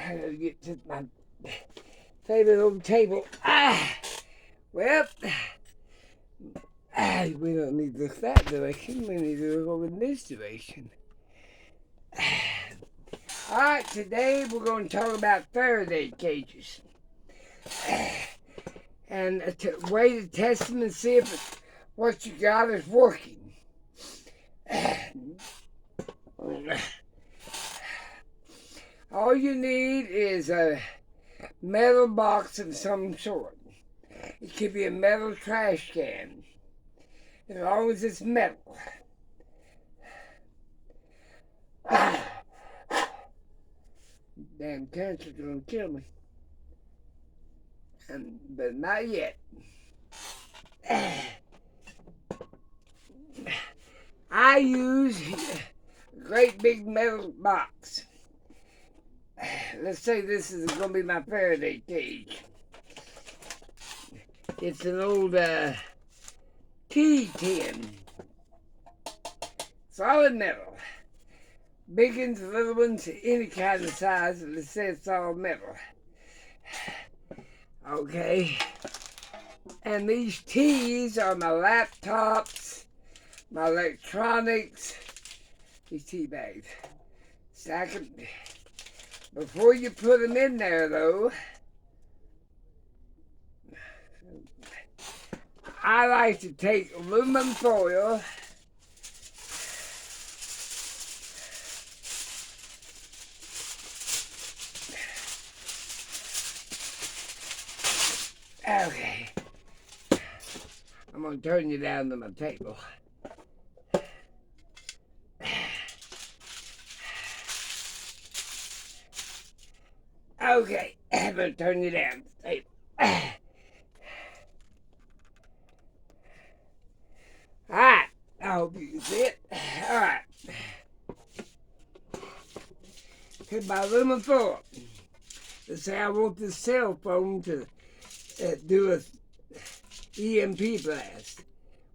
I gotta get to my favorite old table. Well, we don't need to look that direction. We need to look over in this direction. Alright, today we're going to talk about Faraday cages. And a way to test them and see if what you got is working. All you need is a metal box of some sort. It could be a metal trash can, as long as it's metal. Damn cancer's gonna kill me. But not yet. I use a great big metal box. Let's say this is going to be my Faraday cage. It's an old tea tin. Solid metal. Big ones, little ones, any kind of size. Let's say it's all metal. Okay. And these teas are my laptops, my electronics, these tea bags. Stack them. Before you put them in there, though, I like to take aluminum foil okay. I'm going to turn you down to my table. Okay, I'm going to turn you down to the table. Alright, I hope you can see it. Alright. Hit my aluminum foil. Let's say I want this cell phone to do a EMP blast.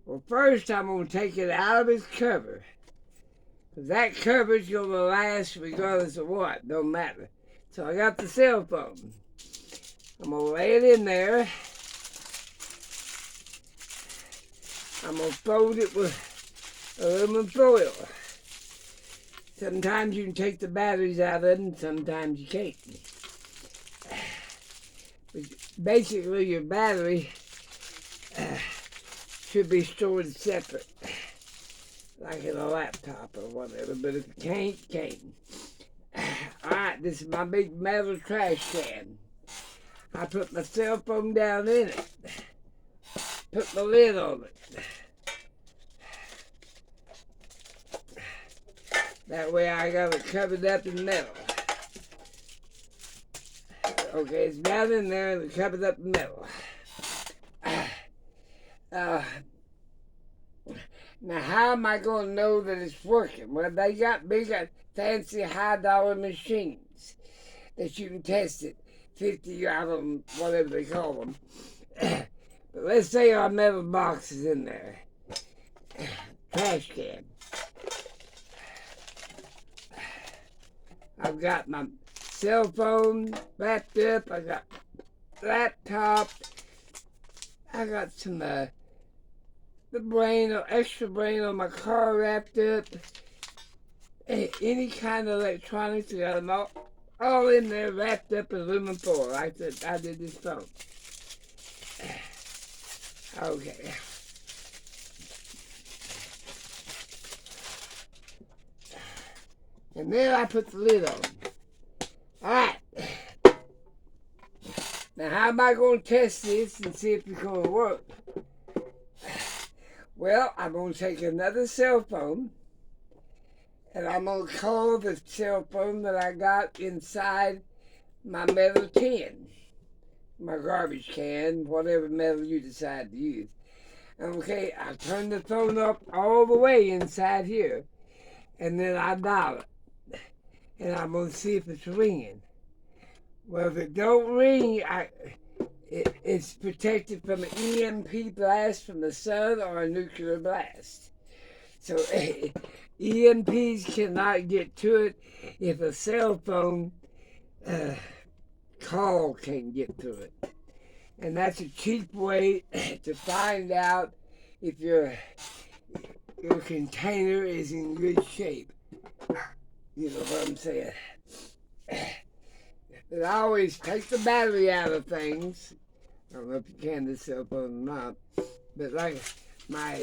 Well, first I'm going to take it out of its cover. Because that cover's going to last regardless of what. Don't matter. So I got the cell phone. I'm going to lay it in there. I'm going to fold it with aluminum foil. Sometimes you can take the batteries out of it and sometimes you can't. But basically your battery should be stored separate. Like in a laptop or whatever. But if you can't, you can't. Alright, this is my big metal trash can. I put my cell phone down in it. Put the lid on it. That way I got it covered up in metal. Okay, it's down in there and it's covered up in metal. Now, how am I going to know that it's working? Well, they got big, fancy, high-dollar machines that you can test it. 50 out of them, whatever they call them. But let's say our metal box is in there. Trash can. I've got my cell phone wrapped up. I got laptop. I got some extra brain on my car wrapped up. Any kind of electronics, I got them all in there wrapped up in aluminum foil. Like I did this phone. Okay. And then I put the lid on. Alright. Now how am I going to test this and see if it's going to work? Well, I'm going to take another cell phone and I'm going to call the cell phone that I got inside my metal tin. My garbage can, whatever metal you decide to use. Okay, I turn the phone up all the way inside here and then I dial it. And I'm going to see if it's ringing. Well, if it don't ring, it's protected from an EMP blast from the sun or a nuclear blast. So EMPs cannot get to it if a cell phone uh, call can't get through it. And that's a cheap way to find out if your container is in good shape. You know what I'm saying? But I always take the battery out of things. I don't know if you can this cell phone or not. But like my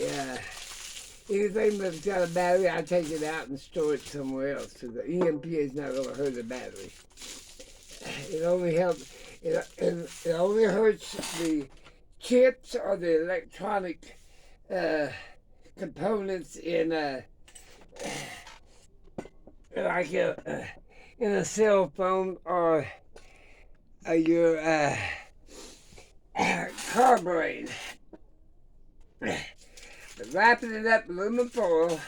anything that's got a battery, I take it out and store it somewhere else. So the EMP is not going to hurt the battery. It only helps. It only hurts the chips or the electronic components in like in a cell phone or your carburetor. Wrapping it up in aluminum foil,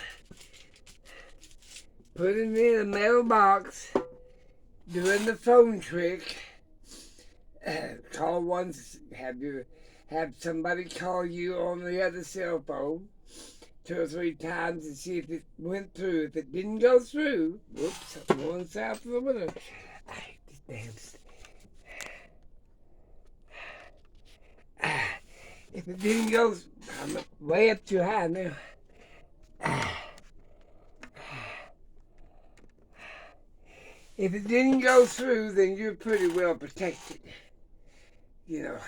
putting it in a metal box, doing the phone trick. Call once, have somebody call you on the other cell phone 2 or 3 times and see if it went through. If it didn't go through, whoops, I'm going south of the winter. I hate this damn if it didn't go, I'm way up too high now. If it didn't go through, then you're pretty well protected, you know.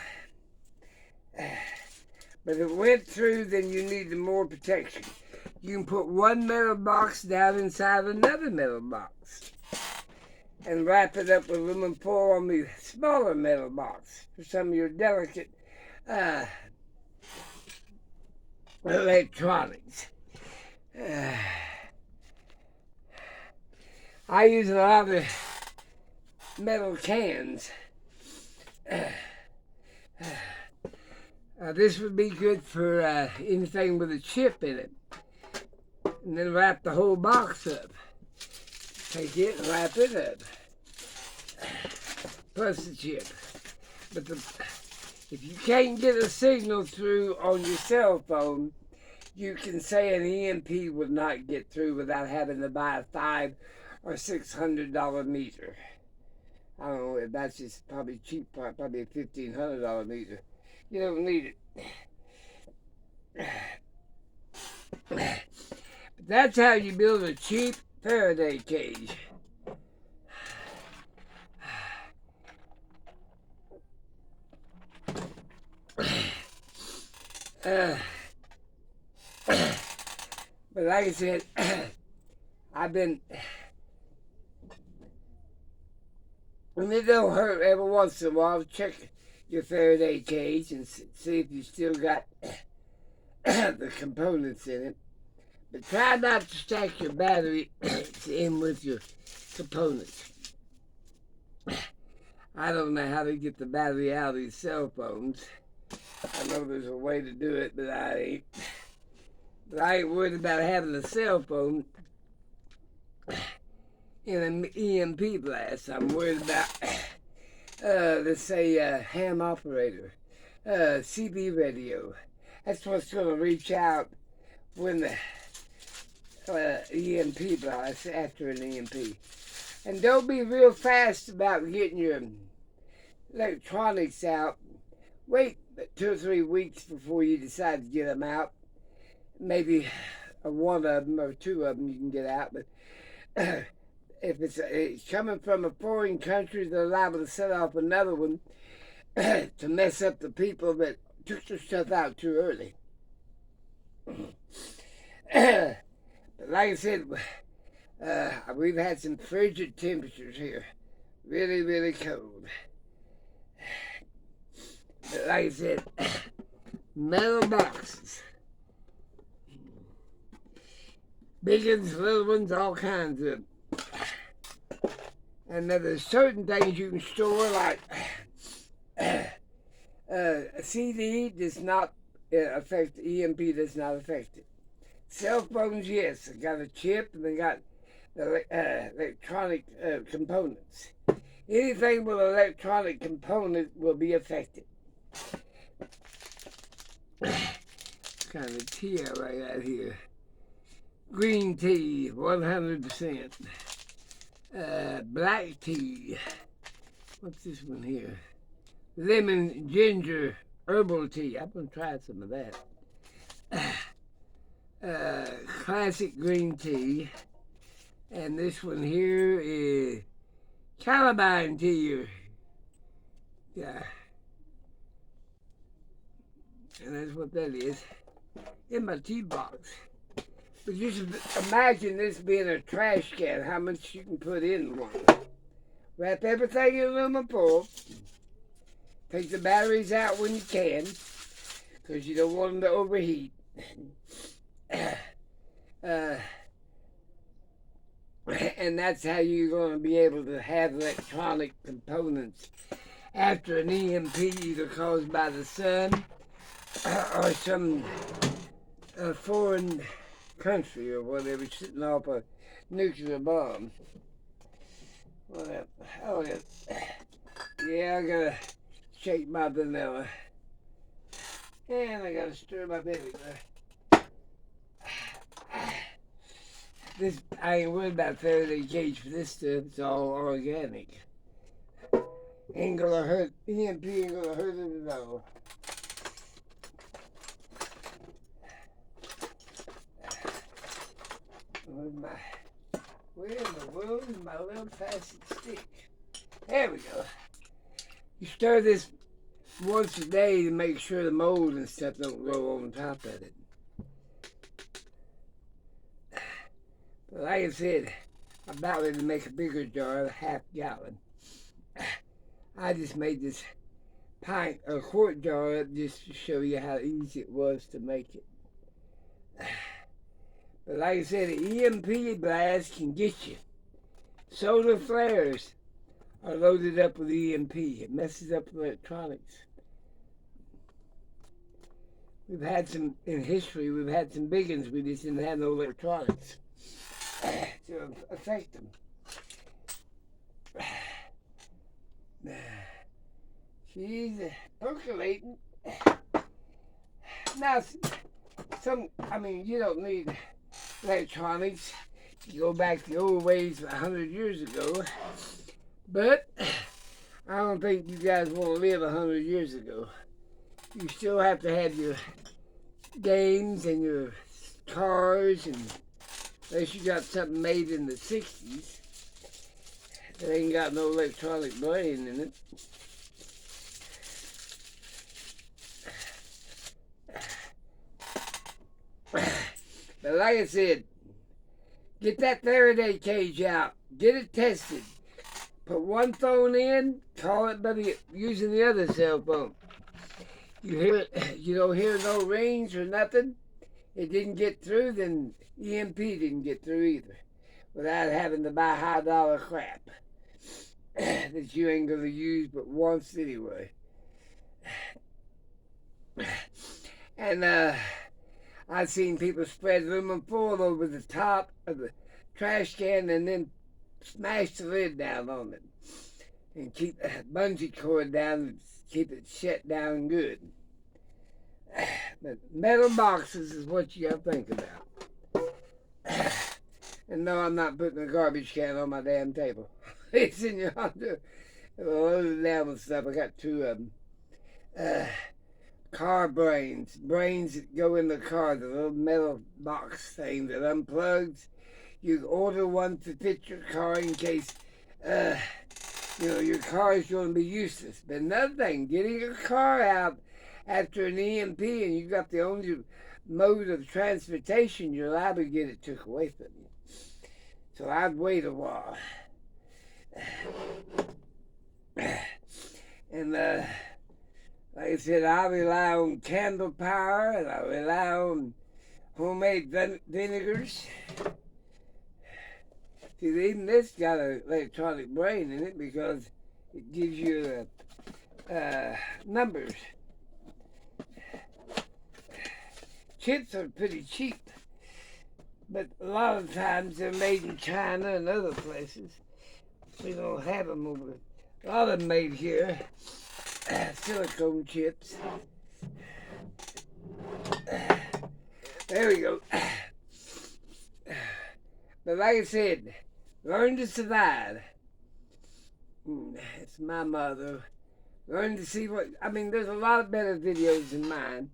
But if it went through, then you need more protection. You can put one metal box down inside another metal box and wrap it up with aluminum foil on the smaller metal box for some of your delicate electronics. I use a lot of metal cans. This would be good for anything with a chip in it. And then wrap the whole box up. Take it and wrap it up. Plus the chip. But if you can't get a signal through on your cell phone, you can say an EMP would not get through without having to buy a $500 or $600 meter. I don't know, that's just probably cheap, probably a $1,500 meter. You don't need it. But that's how you build a cheap Faraday cage. But like I said, I've been, and it don't hurt every once in a while, check your Faraday cage and see if you still got the components in it. But try not to stack your battery in with your components. I don't know how to get the battery out of these cell phones. I know there's a way to do it, but I ain't. But I ain't worried about having a cell phone in an EMP blast. I'm worried about, let's say, ham operator, CB radio. That's what's going to reach out when the EMP blast, after an EMP. And don't be real fast about getting your electronics out. Wait 2 or 3 weeks before you decide to get them out. Maybe one of them or 2 of them you can get out. But if it's coming from a foreign country, they're liable to set off another one to mess up the people that took their stuff out too early. But like I said, we've had some frigid temperatures here. Really, really cold. But like I said, metal boxes. Big ones, little ones, all kinds of them. And then there's certain things you can store, like a CD does not affect, EMP does not affect it. Cell phones, yes, they got a chip and they got electronic components. Anything with an electronic component will be affected. Kind of tea I got here. Green tea, 100%. Black tea, What's this one here? Lemon ginger herbal tea. I'm going to try some of that. Classic green tea. And this one here is Calabash tea. Yeah. And that's what that is in my tea box. But you should imagine this being a trash can, how much you can put in one. Wrap everything in aluminum foil. Take the batteries out when you can, because you don't want them to overheat. And that's how you're going to be able to have electronic components after an EMP either caused by the sun or some foreign country or whatever sitting off a nuclear bomb. Whatever. Oh, yeah, I gotta shake my vanilla. And I gotta stir my baby. This, I ain't worried about Faraday cage for this stuff. It's all organic. Ain't gonna hurt. EMP ain't gonna hurt it at all. Where in the world is my little plastic stick? There we go. You stir this once a day to make sure the mold and stuff don't grow on top of it. But like I said, I'm about ready to make a bigger jar, a half-gallon. I just made this pint or quart jar up just to show you how easy it was to make it. But like I said, an EMP blast can get you. Solar flares are loaded up with EMP. It messes up electronics. We've had some, in history, we've had some big ones. We just didn't have no electronics to affect them. She's percolating. Now, you don't need electronics. You go back the old ways 100 years ago. But I don't think you guys want to live 100 years ago. You still have to have your games and your cars, and unless you got something made in the 60s that ain't got no electronic brain in it. But like I said, get that Faraday cage out. Get it tested. Put one phone in, call it buddy using the other cell phone. You hear it, you don't hear no rings or nothing. It didn't get through, then EMP didn't get through either. Without having to buy high dollar crap that you ain't gonna use but once anyway. And I've seen people spread aluminum foil over the top of the trash can and then smash the lid down on it and keep the bungee cord down and keep it shut down good. But metal boxes is what you gotta think about. And no, I'm not putting a garbage can on my damn table. It's in yonder. Loaded down with stuff. I got two of them. Car brains that go in the car, the little metal box thing that unplugs. You order one to fit your car in case, your car is going to be useless. But another thing, getting your car out after an EMP and you got the only mode of transportation, you're liable to get it took away from you. So I'd wait a while. And like I said, I rely on candle power and I rely on homemade vinegars. See, even this got an electronic brain in it because it gives you numbers. Chips are pretty cheap, but a lot of times they're made in China and other places. We don't have them over. A lot of them made here. Silicone chips. There we go. But like I said, learn to survive. It's my mother. Learn to see what, I mean, there's a lot of better videos than mine.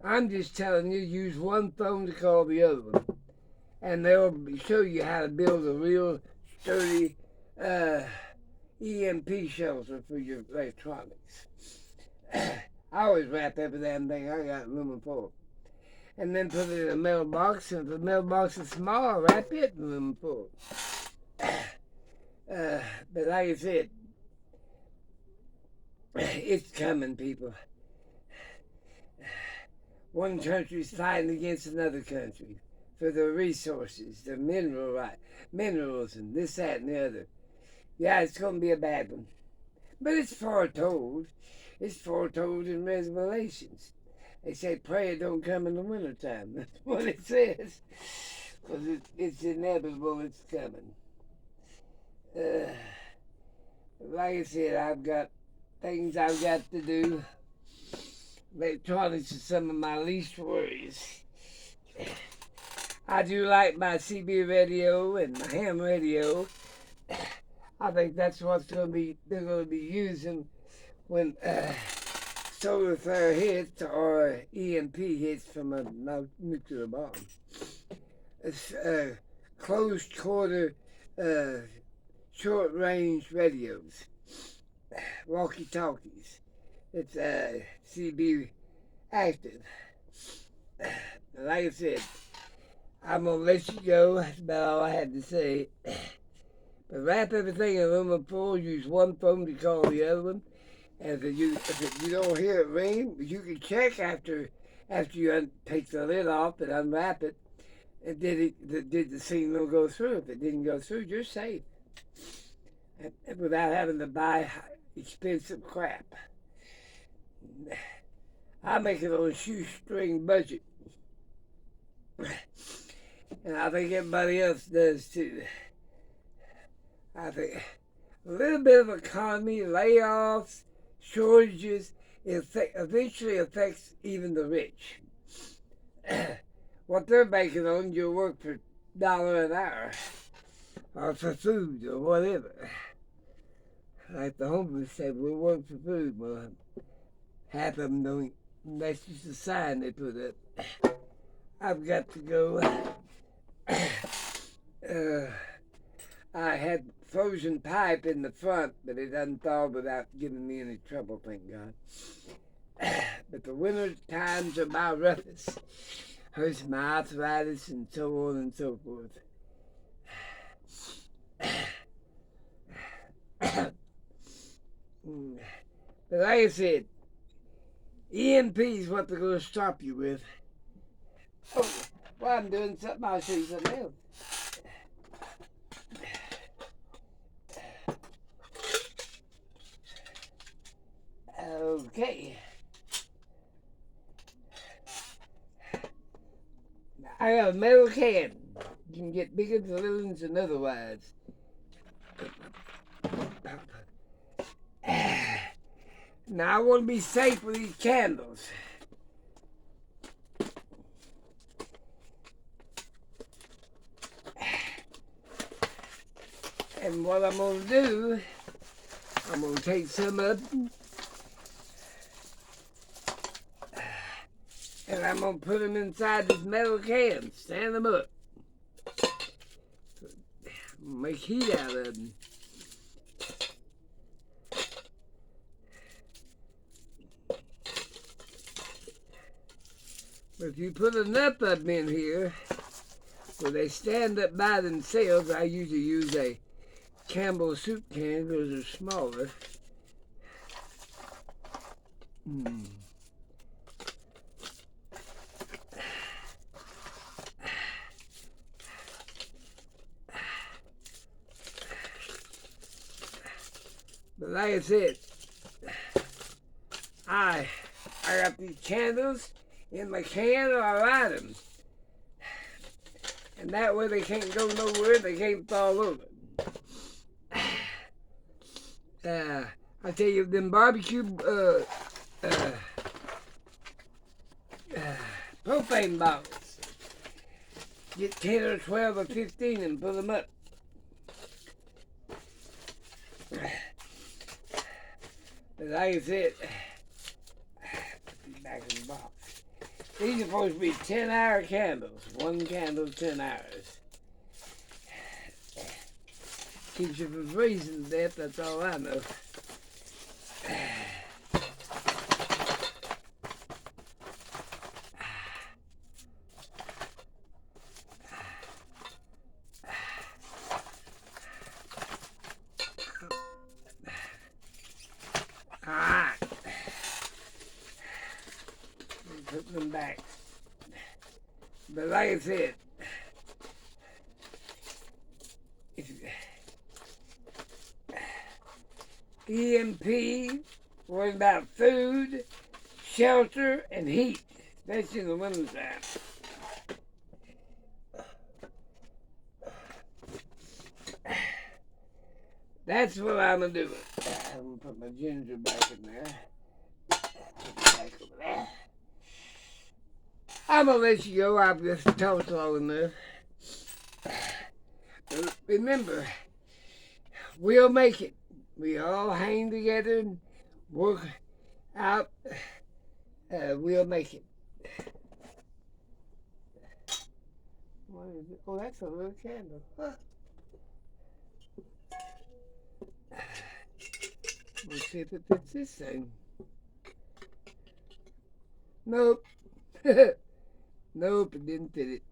I'm just telling you, use one phone to call the other one. And they'll show you how to build a real sturdy EMP shelter for your electronics. I always wrap every damn thing I got in aluminum foil. And then put it in a mailbox. And if the mailbox is small, I'll wrap it in aluminum foil. But like I said, it's coming, people. One country's fighting against another country for their resources, their minerals, and this, that, and the other. Yeah, it's going to be a bad one. But it's foretold. It's foretold in Revelations. They say prayer don't come in the wintertime. That's what it says. Because it's inevitable it's coming. Like I said, I've got things I've got to do. Electronics are some of my least worries. I do like my CB radio and my ham radio. I think that's what's they're going to be using when solar flare hits or EMP hits from a nuclear bomb. It's closed quarter short range radios, walkie talkies. It's CB active. Like I said, I'm going to let you go. That's about all I had to say. But wrap everything in aluminum foil. Use one phone to call the other one. And if you don't hear it ring, you can check after you take the lid off and unwrap it. And did the signal go through? If it didn't go through, you're safe. And without having to buy expensive crap. I make it on a shoestring budget. And I think everybody else does too. I think a little bit of economy, layoffs, shortages, eventually affects even the rich. What they're banking on, you'll work for $1 an hour, or for food, or whatever. Like the homeless said, we'll work for food. Well, half of them don't. That's just a sign they put up. I've got to go. I had frozen pipe in the front, but it doesn't thaw without giving me any trouble, thank God. But the winter times are my roughest. Hurts my arthritis and so on and so forth. But like I said, EMP is what they're going to stop you with. Oh, while I'm doing something, I'll show you something else. Okay. I got a metal can. You can get bigger balloons than otherwise. Now I want to be safe with these candles. And what I'm going to do, I'm going to take some of them and I'm going to put them inside this metal can, stand them up. Make heat out of them. But if you put enough of them in here where they stand up by themselves, I usually use a Campbell soup can because they're smaller. But like I said, I got these candles in my can or I light them. And that way they can't go nowhere, they can't fall over. I tell you, them barbecue propane bottles, get 10 or 12 or 15 and put them up. But like I said, put these back in the box. These are supposed to be 10-hour candles. One candle, 10 hours. Keeps you from freezing to death, that's all I know. Alright. Put them back. But like I said, EMP was about food, shelter, and heat. That's in the wintertime. That's what I'm gonna do. I'm gonna put my ginger back in there. Back over there. I'm gonna let you go. I've just talked long enough. Remember, we'll make it. We all hang together and work out. We'll make it. What is it? Oh, that's a little candle. Huh. Let's see if it fits this thing. Nope. Nope, it didn't fit it.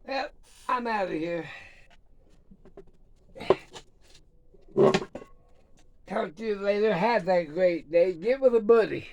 Well, I'm out of here. Talk to you later. Have that great day. Get with a buddy.